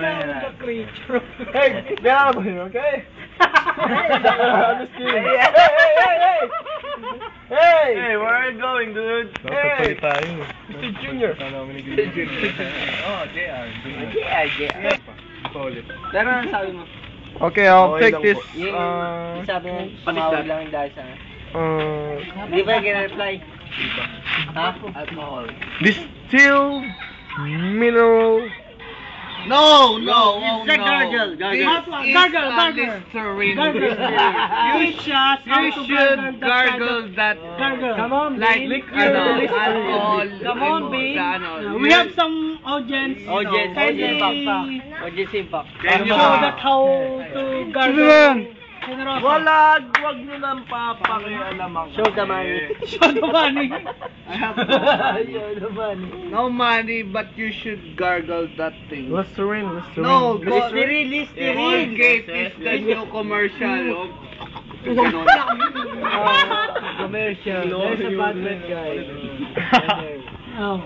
the creature. Hey, get out of here, okay? I'm just kidding. Hey! Hey, where are you going, dude? Hey! tayo. Mr. Junior. Oh, JR. Solid. Pero ano sabi mo? Okay, I'll Okay take lang this. po. Yung sabi mo, sumawag lang yung dahil sa... Hindi ba gina-reply? Ha? Alcohol. Distilled mineral. No, It's a gargle. Gargle. You should gargle that. Come on, Like alcohol. Come on, babe. We have some audience. Audience impact. Audience impact. Can you- Show that how to gargle. Wag nyo nang papakialaman. Show the money. Show the money. I have Show the money. no money, but you should gargle that thing. Listerine. No, Listerine. Colgate is the new commercial. Commercial. There's a budget, guys. Oh.